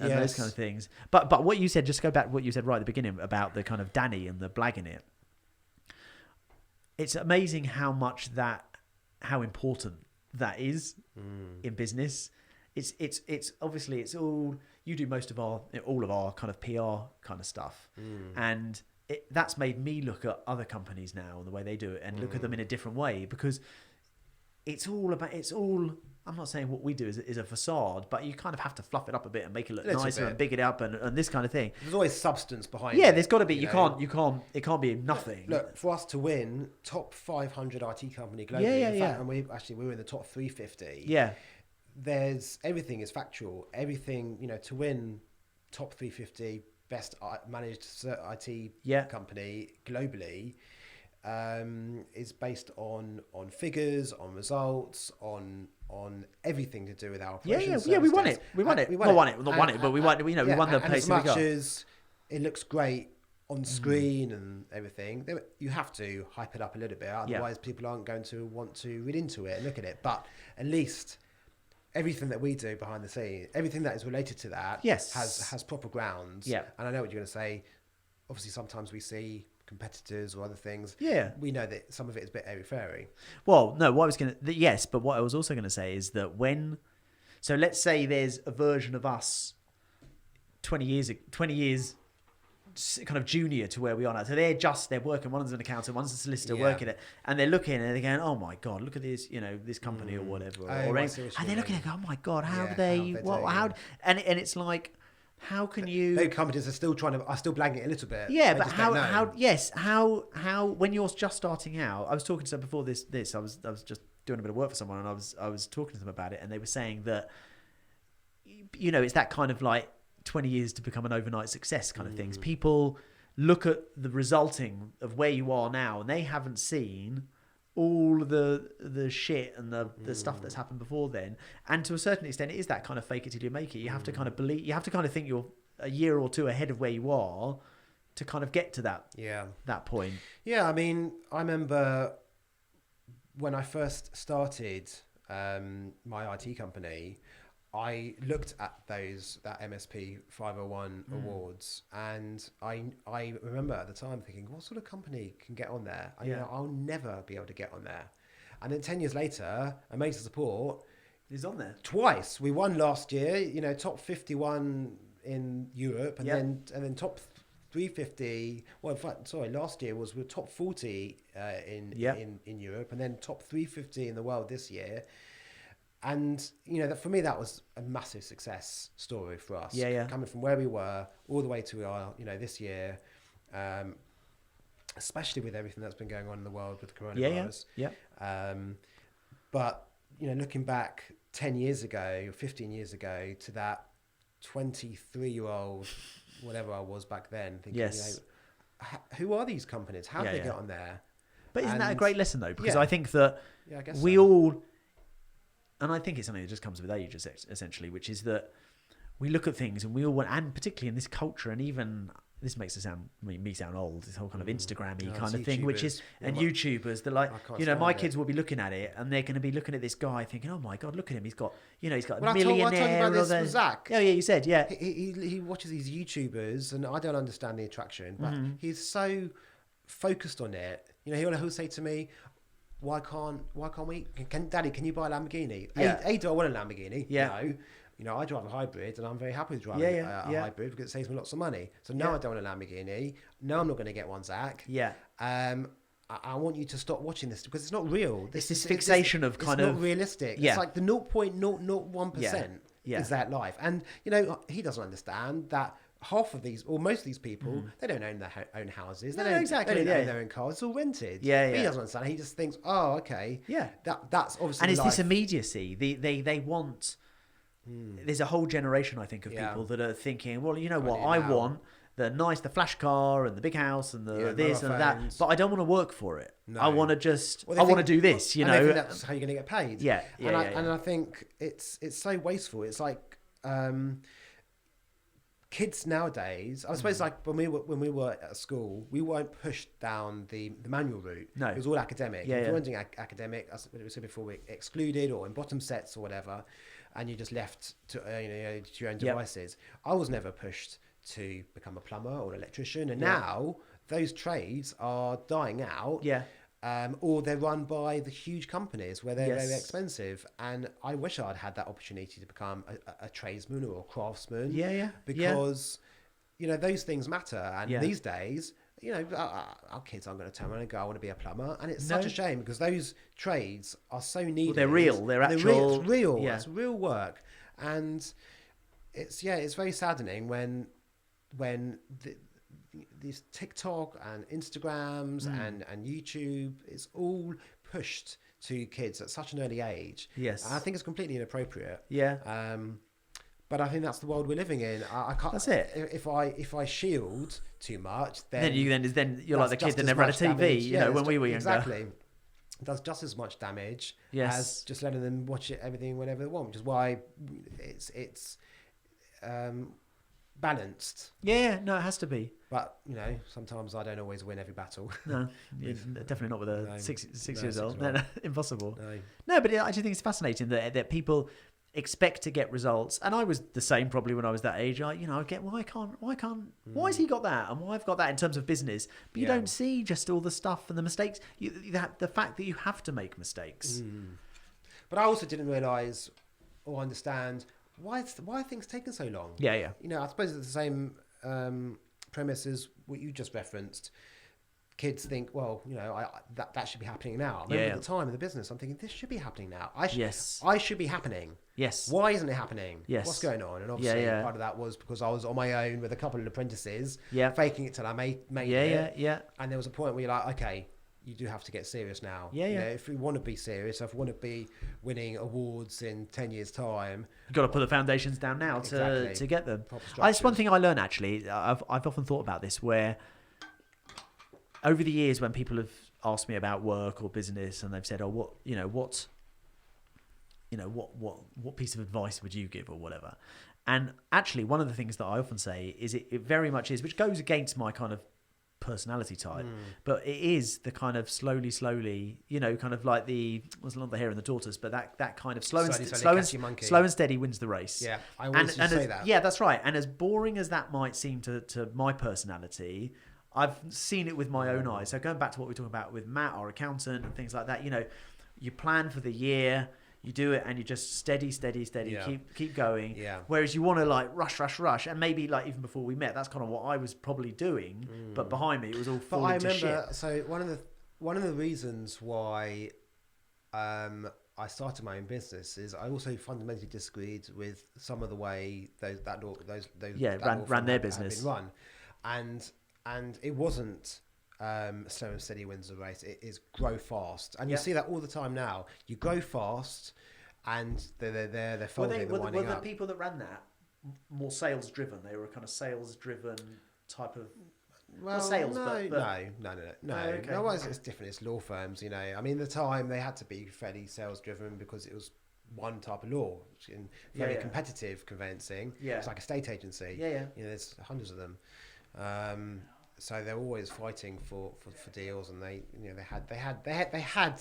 those kind of things. But what you said, just go back to what you said right at the beginning about the kind of Danny and the blagging it. It's amazing how important that is in business. It's obviously it's all you do all of our kind of PR kind of stuff, and that's made me look at other companies now and the way they do it and look at them in a different way, because it's all I'm not saying what we do is a facade, but you kind of have to fluff it up a bit and make it look nicer and big it up and this kind of thing. There's always substance behind it. Yeah, there's got to be. It can't be nothing. Look, for us to win top 500 IT company globally, and we were in the top 350. Yeah. Everything is factual. Everything, to win top 350 best managed IT company globally, is based on figures, on results, on everything to do with our operations. We won it. We won it. We won the place. As much as it looks great on screen and everything, you have to hype it up a little bit. Otherwise, people aren't going to want to read into it and look at it. But at least everything that we do behind the scenes, everything that is related to that, has proper grounds. Yeah. And I know what you're going to say. Obviously, sometimes we see competitors or other things. Yeah. We know that some of it is a bit airy-fairy. Well, no, what I was also going to say is that so let's say there's a version of us 20 years kind of junior to where we are now. So they're working, one's an accountant, one's a solicitor working it, and they're looking and they're going, oh my God, look at this, this company or whatever. And they're looking and go, oh my God, how do they, and it's like, how can you? Those companies are still blagging it a little bit. Yeah, but how when you're just starting out, I was talking to someone before this, I was just doing a bit of work for someone, and I was talking to them about it, and they were saying that, it's that kind of like 20 years to become an overnight success kind of things. People look at the resulting of where you are now, and they haven't seen all the shit and the stuff that's happened before then. And to a certain extent, it is that kind of fake it till you make it. You have to kind of believe, you have to kind of think you're a year or two ahead of where you are to kind of get to that point. Yeah, I mean, I remember when I first started my IT company, I looked at that MSP 501 awards, and I remember at the time thinking, what sort of company can get on there? I'll never be able to get on there. And then 10 years later, Amazing Support He's on there twice. We won last year. Top 51 in Europe, and Yep. then top 350. Well, in fact, sorry, last year we were top 40 in Europe, and then top 350 in the world this year. And for me, that was a massive success story for us. Coming from where we were all the way to where we are, this year, especially with everything that's been going on in the world with coronavirus. But looking back 10 years ago or 15 years ago to that 23-year-old, whatever I was back then, thinking, who are these companies? How did they get on there? But isn't that a great lesson though? Because I think that I guess we all. And I think it's something that just comes with age, essentially, which is that we look at things and we all want, and particularly in this culture, and even this makes me sound old, this whole kind of Instagram-y kind of thing, which is, and YouTubers, they're like, my kids will be looking at it and they're going to be looking at this guy thinking, oh my God, look at him. He's got a millionaire. I told you about this with Zach. Oh yeah, you said, yeah. He watches these YouTubers and I don't understand the attraction, but he's so focused on it. He'll say to me, why can't we? Daddy, can you buy a Lamborghini? A, do I want a Lamborghini? No. I drive a hybrid, and I'm very happy with driving a hybrid because it saves me lots of money. So no, I don't want a Lamborghini. No, I'm not going to get one, Zach. I want you to stop watching this because it's not real. It's this fixation of kind of... It's not realistic. It's like the 0.001% is that life. And, he doesn't understand that half of these, or most of these people, they don't own their own houses. They don't own their own cars. It's all rented. He doesn't understand. He just thinks, oh, okay. That's obviously and it's this immediacy. They want... There's a whole generation, I think, of people that are thinking, well, you know what? I want the flash car and the big house and the this and that, but I don't want to work for it. No. I want to I want to do this, and they think that's how you're going to get paid. And I think it's so wasteful. It's like... kids nowadays, I suppose, like when we were at school, we weren't pushed down the manual route. No, it was all academic. If you weren't doing academic, as we said before, we excluded or in bottom sets or whatever, and you just left to to your own devices. I was never pushed to become a plumber or an electrician, and now those trades are dying out. Or they're run by the huge companies where they're very expensive. And I wish I'd had that opportunity to become a tradesman or a craftsman. Because, those things matter. And these days, our kids aren't going to turn around and go, I want to be a plumber. And it's such a shame because those trades are so needed. Well, they're real. They're actual. It's real. Yeah. It's real work. And it's very saddening when these TikTok and Instagrams and YouTube is all pushed to kids at such an early age. Yes, and I think it's completely inappropriate. But I think that's the world we're living in. I can't. That's it. If I shield too much, then you're like the kid that never had a TV. Damage. When we were younger. Exactly. It does just as much damage as just letting them watch everything whenever they want, which is why it's balanced. No, it has to be. But sometimes I don't always win every battle. No, definitely not with a six years old. No, impossible. No, but I actually think it's fascinating that people expect to get results, and I was the same probably when I was that age. I get why has he got that and why I've got that in terms of business, but you don't see just all the stuff and the mistakes. The fact that you have to make mistakes. But I also didn't realise or understand why are things taking so long. I suppose it's the same premise as what you just referenced. Kids think, well, that should be happening now. I remember at the time in the business, I'm thinking, this should be happening now. I should be happening. Yes. Why isn't it happening? Yes. What's going on? And obviously part of that was because I was on my own with a couple of apprentices, faking it till I made it. And there was a point where you're like, okay, you do have to get serious now. If we want to be serious, if we want to be winning awards in 10 years' time, you've got to put the foundations down now to get them. That's one thing I learned, actually. I've often thought about this, where over the years when people have asked me about work or business and they've said, oh, what piece of advice would you give or whatever? And actually, one of the things that I often say is it very much is, which goes against my kind of personality type, but it is the kind of slowly, kind of like not the hare and the tortoise, but that kind of slow and steady wins the race. Yeah, I always say that. Yeah, that's right. And as boring as that might seem to my personality, I've seen it with my own eyes. So going back to what we were talking about with Matt, our accountant, and things like that, you plan for the year. You do it and you just steady, Yeah. keep going. Yeah. Whereas you want to like rush, and maybe like even before we met, that's kind of what I was probably doing. But behind me, it was all But falling I to remember, shit. so one of the reasons why I started my own business is I also fundamentally disagreed with some of the way those that law ran their had business. been run, and it wasn't slow and steady wins the race. It is grow fast, and you see that all the time now. You grow fast, and they're folding, Were winding the up. people that ran that more sales driven? They were a kind of sales driven type of. Well, Not sales, no, but- no. Oh, okay. No, it's different. It's law firms, you know. I mean, at the time they had to be fairly sales driven because it was one type of law, in very competitive conveyancing. Yeah. It's like a state agency. Yeah. You know, there's hundreds of them. So they're always fighting for deals, and they had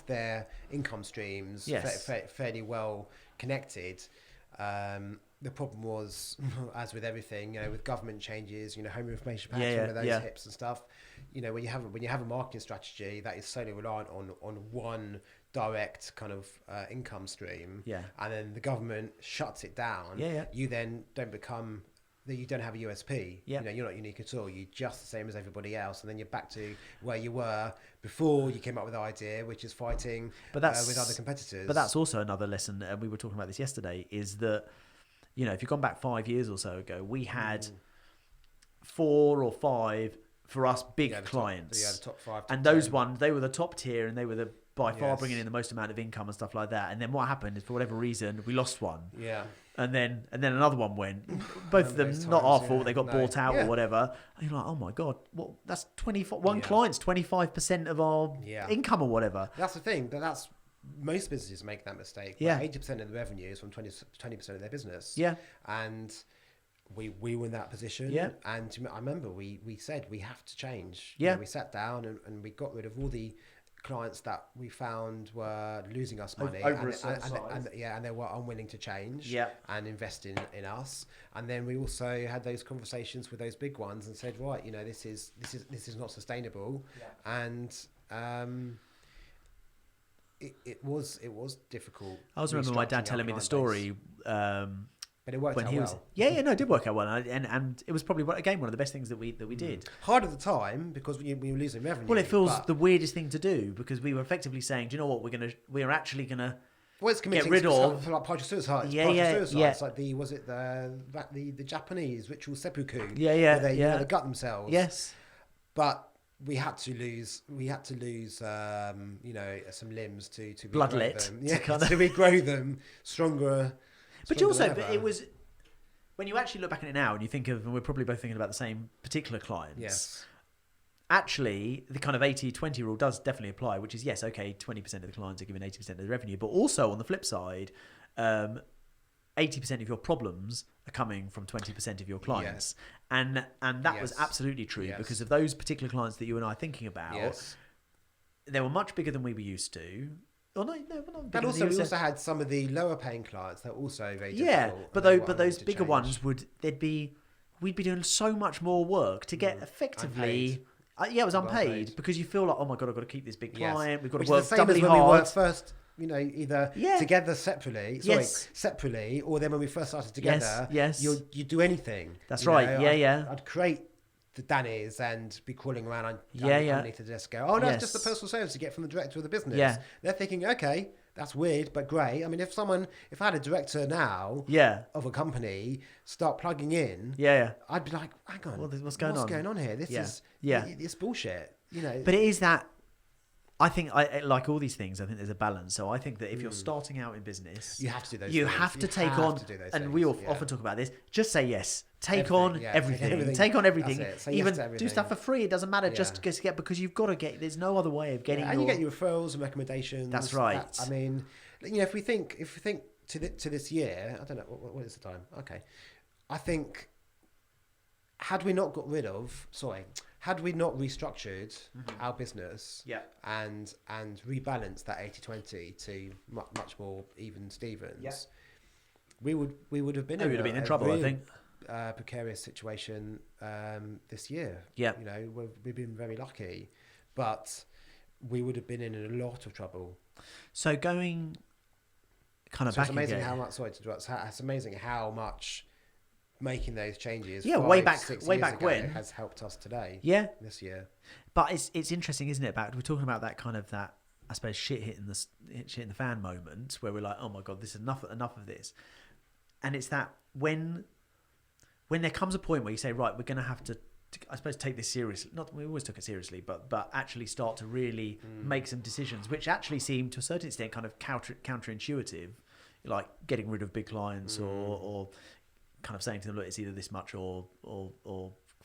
their income streams fairly well connected. The problem was, as with everything, you know, with government changes, you know, Home Information Pact, one of those hips and stuff. You know, when you have a marketing strategy that is solely reliant on one direct kind of income stream, and then the government shuts it down, you then don't become. That you don't have a USP. You know, you're not unique at all. You're just the same as everybody else, and then you're back to where you were before you came up with the idea, which is fighting with other competitors. But that's also another lesson, and we were talking about this yesterday, is that, you know, if you've gone back 5 years or so ago, we had 4 or 5 for us big clients. The top 5. And those ones, they were the top tier, and they were by far bringing in the most amount of income and stuff like that. And then what happened is, for whatever reason, we lost one. Yeah. And then another one went. Both of them, not our fault. They got bought out or whatever. And you're like, oh my god, what? That's 25. One client's 25% of our income or whatever. That's the thing. That's most businesses make that mistake. 80% of the revenue is from 20% of their business. Yeah. And we were in that position. Yeah. And I remember we said we have to change. Yeah. You know, we sat down and we got rid of all the clients that we found were losing us money and they were unwilling to change and invest in us. And then we also had those conversations with those big ones and said, right, you know, this is not sustainable. And it was difficult. I always remember my dad telling me the story. But it worked out well. It did work out well, and it was probably again one of the best things that we did. Hard at the time because we were losing revenue. Well, it feels the weirdest thing to do because we were effectively saying, do you know what, we're actually gonna get rid of like partial suicide. Suicide. It's like the Japanese ritual seppuku. Where they gut themselves. Yes, but we had to lose you know, some limbs to bloodlet to regrow them stronger. But it was when you actually look back at it now and you think of, and we're probably both thinking about the same particular clients. Yes. Actually, the kind of 80-20 rule does definitely apply, which is, yes, okay, 20% of the clients are giving 80% of the revenue, but also on the flip side, 80% of your problems are coming from 20% of your clients. And that was absolutely true because of those particular clients that you and I are thinking about. They were much bigger than we were used to. Oh, no, not but also we also had some of the lower paying clients that were also very difficult. Yeah, but those bigger ones we'd be doing so much more work to get effectively. It was unpaid because you feel like, oh my god, I've got to keep this big client. We've got to work doubly hard. We were first, you know, either together separately, or then when we first started together, you do anything. That's right. Know, I'd create the Danny's and be crawling around underneath the desk. Go, oh no, it's just the personal service you get from the director of the business. Yeah. They're thinking, okay, that's weird, but great. I mean, if I had a director now of a company start plugging in, I'd be like, hang on, what's going on here? This is it's bullshit, you know. But it is that. I think, like all these things, I think there's a balance. So I think that if you're starting out in business, you have to do those. You have to take on, and we often talk about this. Just say yes. Take on everything. Take on everything. Even yes do stuff for free. It doesn't matter. Just get because you've got to get. There's no other way of getting. And you get your referrals and recommendations. That's right. I mean, you know, if we think to this year, I don't know what is the time. Okay, I think had we not restructured our business and rebalanced that 80-20 to much more even Stevens, we would have been in trouble, I think. Precarious situation this year. Yeah. You know, we've been very lucky, but we would have been in a lot of trouble. So going kind of So back it's amazing again. how much. Sorry to interrupt. It's amazing how much making those changes. Yeah, 5, way back 6 way years back ago when. has helped us today. Yeah, This year. but it's interesting, isn't it? We're talking about that kind of that, I suppose, shit hitting the fan moment where we're like, oh my god, this is enough of this, and it's that when there comes a point where you say, right, we're going to have to, I suppose, take this seriously. Not we always took it seriously, but actually start to really make some decisions, which actually seem to a certain extent kind of counterintuitive, like getting rid of big clients or kind of saying to them, look, it's either this much or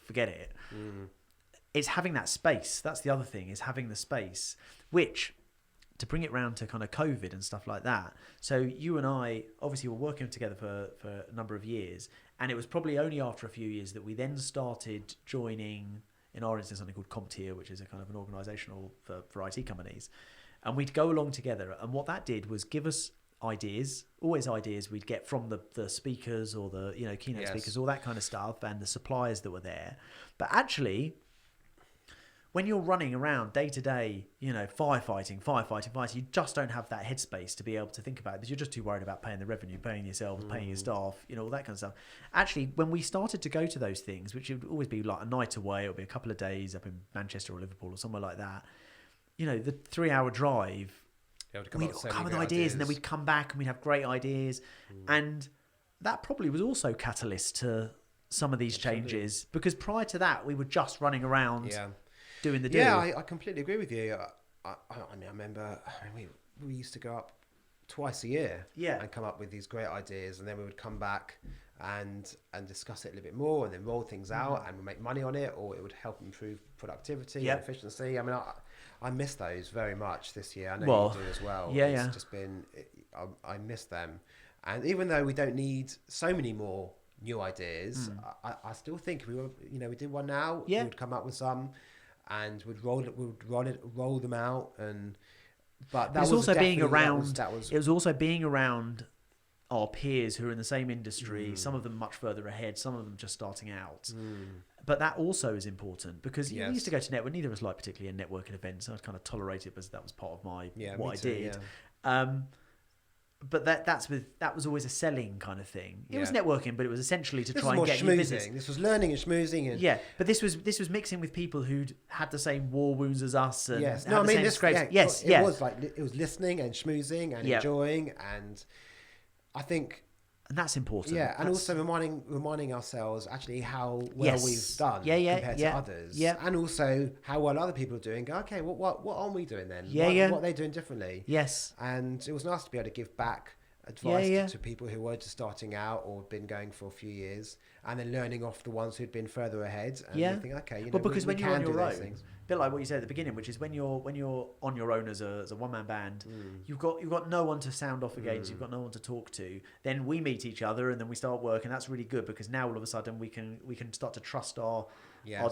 forget it. It's having that space. That's the other thing, is having the space, which, to bring it round to kind of COVID and stuff like that. So you and I obviously were working together for a number of years, and it was probably only after a few years that we then started joining, in our instance, something called CompTIA, which is a kind of an organisational for IT companies. And we'd go along together, and what that did was give us ideas, always ideas we'd get from the speakers or the keynote speakers, all that kind of stuff, and the suppliers that were there. But actually, when you're running around day to day, firefighting, you just don't have that headspace to be able to think about it, because you're just too worried about paying the revenue, paying yourselves, paying your staff, all that kind of stuff. Actually, when we started to go to those things, which would always be like a night away, it would be a couple of days up in Manchester or Liverpool or somewhere like that, the 3-hour drive, we'd come with ideas, and then we'd come back and we'd have great ideas. And that probably was also catalyst to some of these changes, because prior to that, we were just running around doing the do. Yeah, I completely agree with you. I remember we used to go up twice a year and come up with these great ideas, and then we would come back and discuss it a little bit more, and then roll things out, and we'll make money on it, or it would help improve productivity and efficiency. I mean, I miss those very much this year. I know you do as well. It's just been, I miss them. And even though we don't need so many more new ideas, I still think if we did one now, we would come up with some, and would roll them out. But that was also being around. That was it was also being around our peers who are in the same industry. Some of them much further ahead, some of them just starting out. But that also is important, because we used to go to network. Neither of us liked particularly a networking event, so I'd kind of tolerate it because that was part of what I did. But that was always a selling kind of thing. It was networking, but it was essentially to try and get new business. This was learning and schmoozing, and but this was mixing with people who'd had the same war wounds as us. And it was listening and schmoozing and enjoying, and I think. And that's important. Yeah, and also reminding ourselves actually how well we've done compared to others. Yeah. And also how well other people are doing. Go, okay, what aren't we doing then? What are they doing differently? Yes. And it was nice to be able to give back advice to people who were just starting out or been going for a few years, and then learning off the ones who'd been further ahead. And you think, okay, because when you're on your own, things. A bit like what you said at the beginning, which is when you're on your own as a one-man band, you've got no one to sound off against, you've got no one to talk to. Then we meet each other, and then we start work, and that's really good, because now all of a sudden we can start to trust our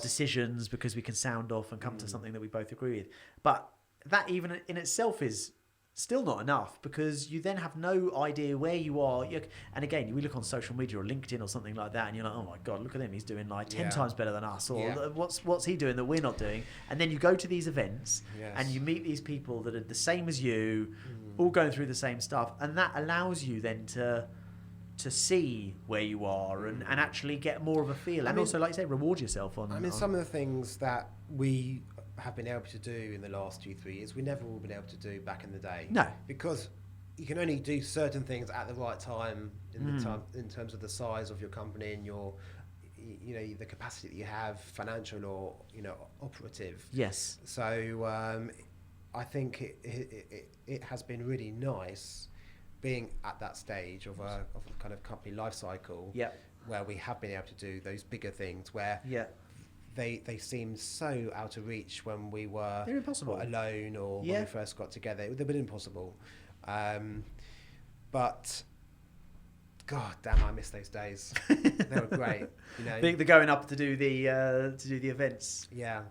decisions, because we can sound off and come to something that we both agree with. But that even in itself is still not enough, because you then have no idea where you are. And again, we look on social media or LinkedIn or something like that, and you're like, oh my god, look at him, he's doing like 10 times better than us, or what's he doing that we're not doing? And then you go to these events and you meet these people that are the same as you, all going through the same stuff, and that allows you then to see where you are and actually get more of a feel, and also, like you say, reward yourself on. Some of the things that we have been able to do in the last 2-3 years, we never would have been able to do back in the day. No, because you can only do certain things at the right time in terms of the size of your company and your, the capacity that you have, financial or operative. Yes. So I think it has been really nice being at that stage of a kind of company life cycle, where we have been able to do those bigger things where. They seemed so out of reach when we were alone, or when we first got together. It would have been impossible. But God damn, I miss those days. They were great. The going up to do the events. Yeah.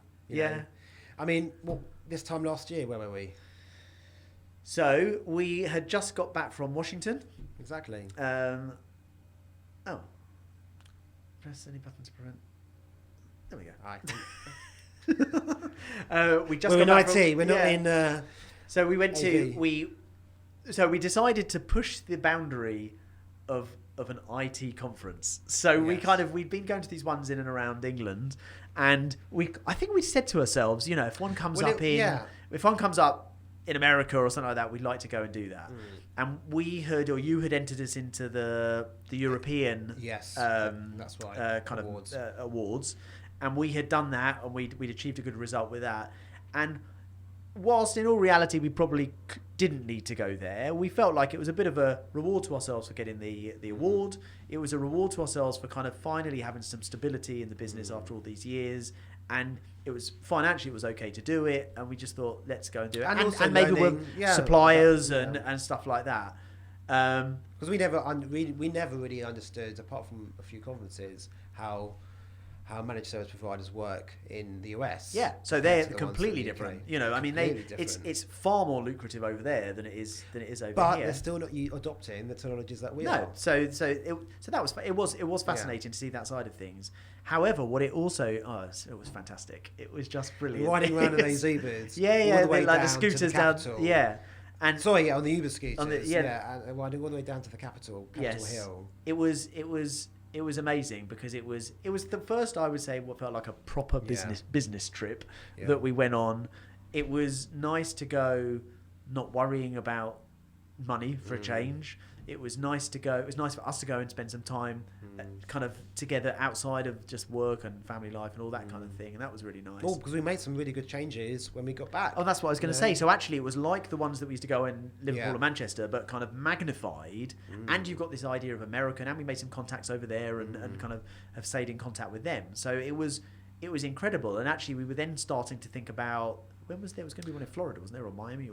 I mean, this time last year, where were we? So we had just got back from Washington. Exactly. Press any button to prevent. There we go. We just we're got in back IT. We're not in. So we went AV. to So we decided to push the boundary of an IT conference. So we'd been going to these ones in and around England, and I think we said to ourselves, if one comes if one comes up in America or something like that, we'd like to go and do that. And we heard, or you had entered us into the European that's right, kind awards. Of awards, and we had done that, and we'd achieved a good result with that. And whilst in all reality we probably didn't need to go there, we felt like it was a bit of a reward to ourselves for getting the award. It was a reward to ourselves for kind of finally having some stability in the business after all these years, and it was financially it was okay to do it, and we just thought, let's go and do it, and maybe we're suppliers and stuff like that, because we never really understood, apart from a few conferences, how managed service providers work in the US. Yeah, so they're completely different. It's far more lucrative over there than it is over here. But they're still not adopting the technologies that we are. No, so it was fascinating to see that side of things. However, what it also it was fantastic. It was just brilliant. Riding around on those Ubers. The scooters down. Yeah. And on the Uber scooters. And riding all the way down to the Capitol Hill. It was amazing because it was the first, I would say, what felt like a proper business trip that we went on. It was nice to go, not worrying about money for a change. It was nice to go. It was nice for us to go and spend some time kind of together outside of just work and family life and all that kind of thing. And that was really nice. Well, because we made some really good changes when we got back. Oh, that's what I was going to say. So actually it was like the ones that we used to go in Liverpool and Manchester, but kind of magnified. And you've got this idea of American, and we made some contacts over there and kind of have stayed in contact with them. So it was incredible. And actually we were then starting to think about, when was there? It was going to be one in Florida, wasn't there? Or Miami?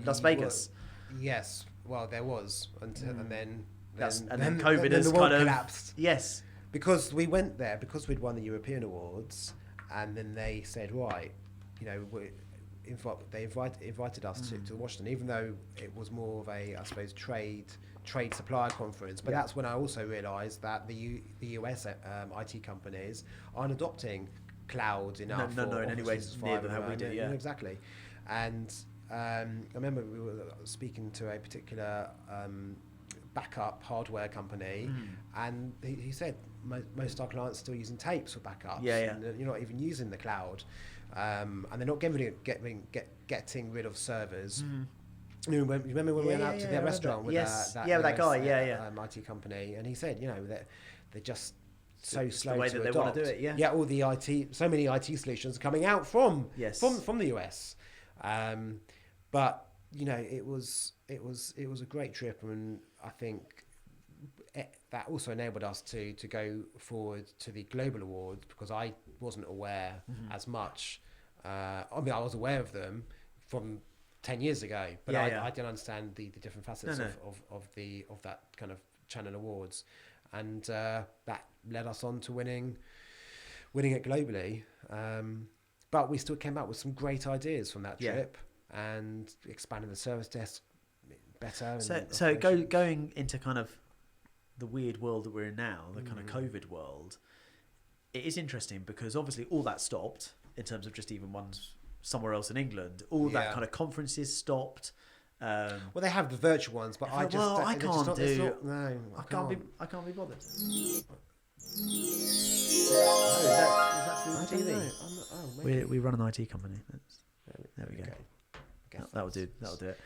Las Vegas. Yes. Well, there was. And then COVID has kind of collapsed. Yes. Because we went there, because we'd won the European awards, and then they said, right, they invited us to Washington, even though it was more of a, I suppose, trade supplier conference. But that's when I also realised that the US IT companies aren't adopting cloud enough. No, in any way near how we do. Yeah, exactly. And I remember we were speaking to a particular backup hardware company, and he said most of our clients are still using tapes for backups. And you're not even using the cloud, and they're not getting rid of servers. You remember when we went out to the restaurant with that guy, IT company, and he said, they're just so slow the way to that adopt. they want to do it. All the IT, so many IT solutions coming out from the US, but it was a great trip, and I think that also enabled us to go forward to the global awards, because I wasn't aware as much. I was aware of them from 10 years ago, but I didn't understand the different facets of that kind of channel awards, and that led us on to winning it globally. But we still came up with some great ideas from that trip, and expanding the service desk better. So going into kind of the weird world that we're in now, the kind of COVID world, it is interesting because obviously all that stopped in terms of just even ones somewhere else in England. All that kind of conferences stopped. Well, they have the virtual ones, but I can't be bothered. We run an IT company. There we go. That'll do it.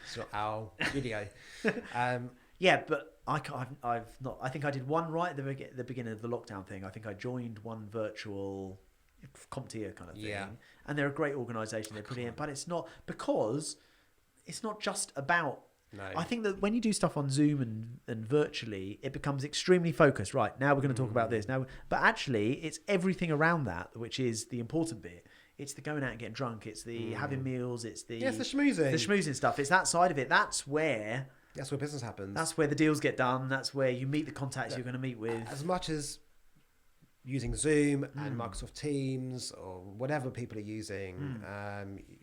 It's not our video. But I've not. I think I did one right at the beginning of the lockdown thing. I think I joined one virtual CompTIA kind of thing, and they're a great organisation. They're brilliant, but it's not, because it's not just about. No. I think that when you do stuff on Zoom and virtually, it becomes extremely focused. Right, now we're going to talk about this now, but actually, it's everything around that which is the important bit. It's the going out and getting drunk. It's the having meals. It's the schmoozing stuff. It's that side of it. That's where business happens. That's where the deals get done. That's where you meet the contacts you're going to meet with. As much as using Zoom and Microsoft Teams or whatever people are using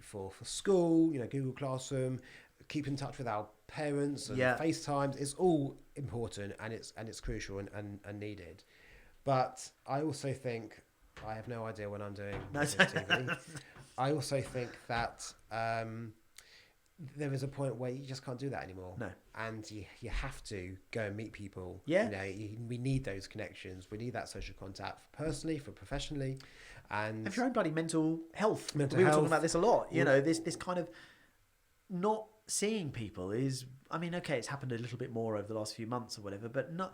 for school, Google Classroom, keep in touch with our parents and FaceTimes. It's all important, and it's crucial and needed. But I also think, I have no idea when I'm doing TV. I also think that there is a point where you just can't do that anymore. No. And you have to go and meet people. Yeah. You know, we need those connections. We need that social contact personally, for professionally. And for your own bloody mental health. Mental we were health. talking about this a lot. You know, this kind of not seeing people is, I mean, okay, it's happened a little bit more over the last few months or whatever, but not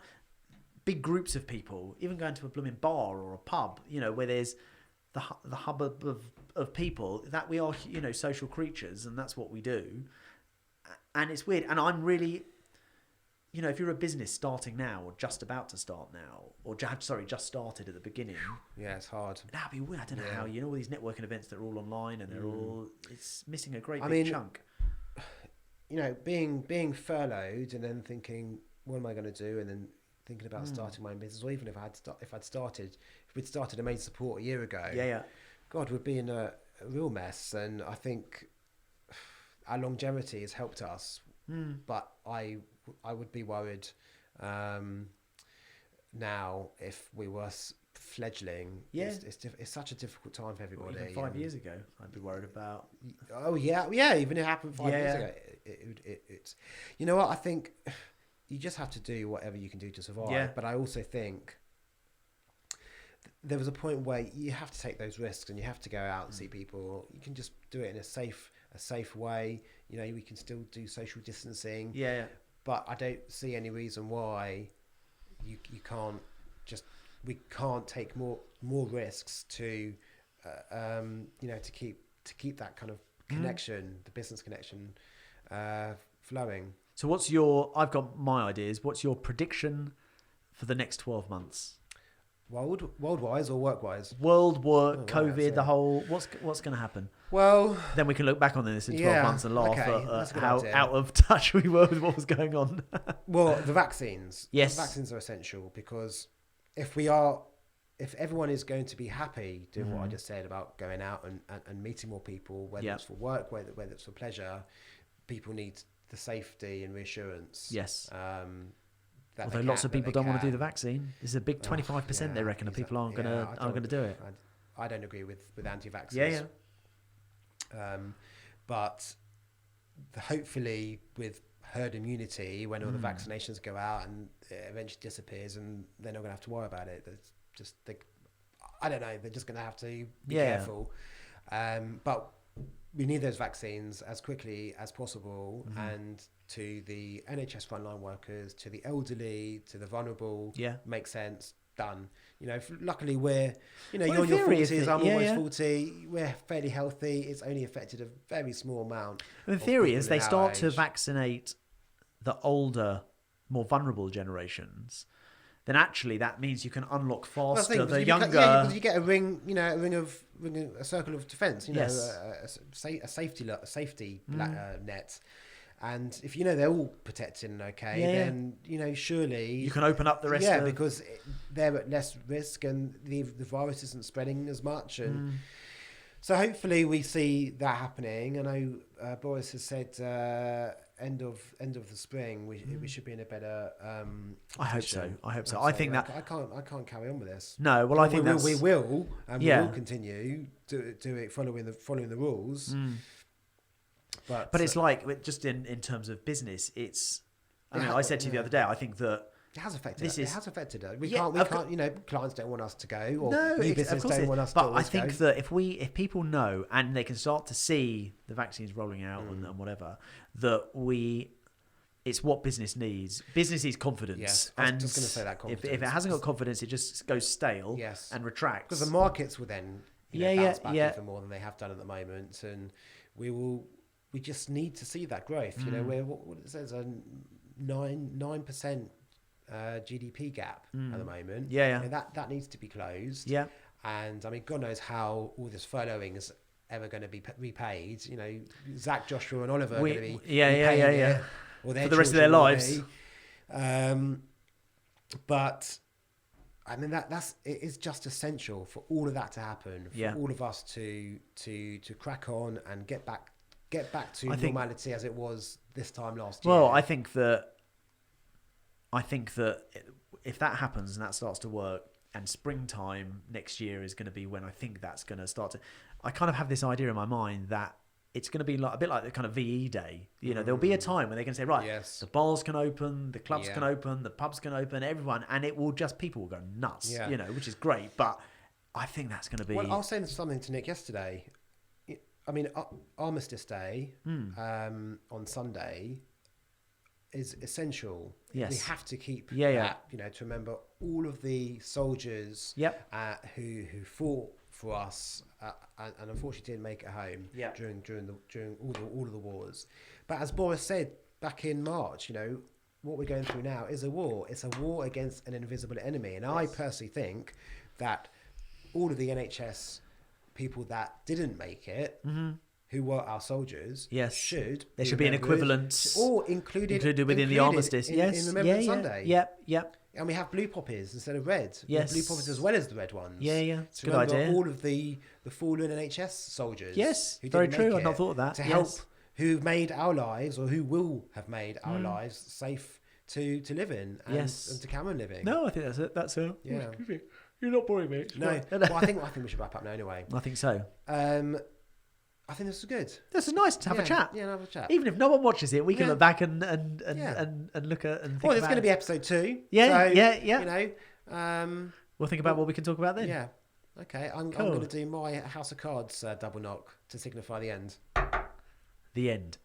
big groups of people, even going to a blooming bar or a pub, you know, where there's the hubbub of people, that we are, you know, social creatures, and that's what we do. And it's weird. And I'm really, you know, if you're a business starting now or just about to start now, or just started at the beginning. Yeah, it's hard. That'd be weird. I don't know how, you know, all these networking events that are all online and they're all, it's missing a great big chunk. You know, being furloughed and then thinking, what am I going to do? And then thinking about starting my own business, or even if we'd started a main support a year ago. Yeah. God, we'd be in a real mess. And I think our longevity has helped us, but I would be worried now if we were fledgling. Yeah, it's such a difficult time for everybody. Well, even 5 years ago, I'd be worried about. Oh yeah. Even if it happened 5 years ago, it's. You know what? I think you just have to do whatever you can do to survive. Yeah. But I also think there was a point where you have to take those risks and you have to go out and see people. You can just do it in a safe way. You know, we can still do social distancing. Yeah. But I don't see any reason why you can't just. We can't take more risks to, you know, to keep that kind of connection, the business connection, flowing. So I've got my ideas. What's your prediction for the next 12 months? World-wise or work-wise? World, work, COVID, the whole, what's going to happen? Well, then we can look back on this in 12 months and laugh at how idea. Out of touch we were with what was going on. Well, the vaccines. Yes. The vaccines are essential, because if everyone is going to be happy doing what I just said about going out and meeting more people, whether it's for work, whether it's for pleasure, people need the safety and reassurance. Yes. Although lots of people don't want to do the vaccine. There's a big 25% they reckon of people aren't going to do it. I don't agree with anti-vaxxers. Yeah. But hopefully with herd immunity, when all the vaccinations go out and it eventually disappears, and they're not going to have to worry about it. It's just, I don't know, they're just going to have to be careful. But we need those vaccines as quickly as possible, and to the NHS frontline workers, to the elderly, to the vulnerable, makes sense. Done. You know, luckily we're, you know, you're in your 40s, I'm almost 40, we're fairly healthy. It's only affected a very small amount. In theory, as they start to vaccinate the older, more vulnerable generations, then actually that means you can unlock faster the younger. Because you get a ring, you know, a circle of defence, you know, a safety net. And if you know they're all protected and okay, then you know surely you can open up the rest. Because they're at less risk and the virus isn't spreading as much, and so hopefully we see that happening. I know Boris has said end of the spring we should be in a better. I hope so. I think that I can't carry on with this. No, well, I think we will and we will continue to do it following the rules. But it's like, just in terms of business, it's. I mean, I said to you the other day, I think that it has affected us. It has affected us. We can't. You know, clients don't want us to go, or new business don't want us to go. But I think that if people know and they can start to see the vaccines rolling out and whatever, it's what business needs. Business needs confidence. Yes, I was just going to say that confidence. If it hasn't got confidence, it just goes stale and retracts. Because the markets will then bounce back even more than they have done at the moment, and we just need to see that growth. You know, where what it says a 9% GDP gap at the moment. Yeah. You know, that needs to be closed. Yeah. And I mean, God knows how all this furloughing is ever going to be repaid. You know, Zach, Joshua, and Oliver are going to be repaying it, or for the rest of their lives. But I mean, it is just essential for all of that to happen. For all of us to crack on and get back to normality as it was this time last year. Well, I think that if that happens and that starts to work, and springtime next year is going to be when I think that's going to start to. I kind of have this idea in my mind that it's going to be like a bit like the kind of VE day. You know, there'll be a time when they can say, right, Yes. the bars can open, the clubs Yeah. can open, the pubs can open, everyone, and it will just, people will go nuts, Yeah. you know, which is great. But I think that's going to be... Well, I was saying something to Nick yesterday. I mean, Armistice Day on Sunday is essential. Yes. We have to keep Yeah, yeah. that, you know, to remember all of the soldiers Yep. who fought for us and unfortunately didn't make it home Yeah. during all of the wars. But as Boris said back in March, you know, what we're going through now is a war. It's a war against an invisible enemy. And I personally think that all of the NHS people that didn't make it, who were our soldiers, Yes. should There should be an remembered equivalent or included within the armistice. in Remembrance Sunday. Yep. And we have blue poppies instead of red. We Yes. have blue poppies as well as the red ones. Yeah. It's a To good remember idea. all of the fallen NHS soldiers. Yes, who very didn't true. make I'd not it, thought of that. To Yes. help who've made our lives or who will have made our lives safe to live in and, Yes. and to carry on living. No, I think that's it. That's it. Yeah. You're not boring me. No. Well, I think we should wrap up now anyway. I think so. I think this was good. This is nice to have a chat. Yeah, have a chat. Even if no one watches it, we can Yeah. look back and Yeah. look at and think Well, it's about going to it. be episode 2. Yeah, so, yeah. You know, We'll think about what we can talk about then. yeah. Okay, I'm Cool. going to do my House of Cards double knock to signify the end. The end.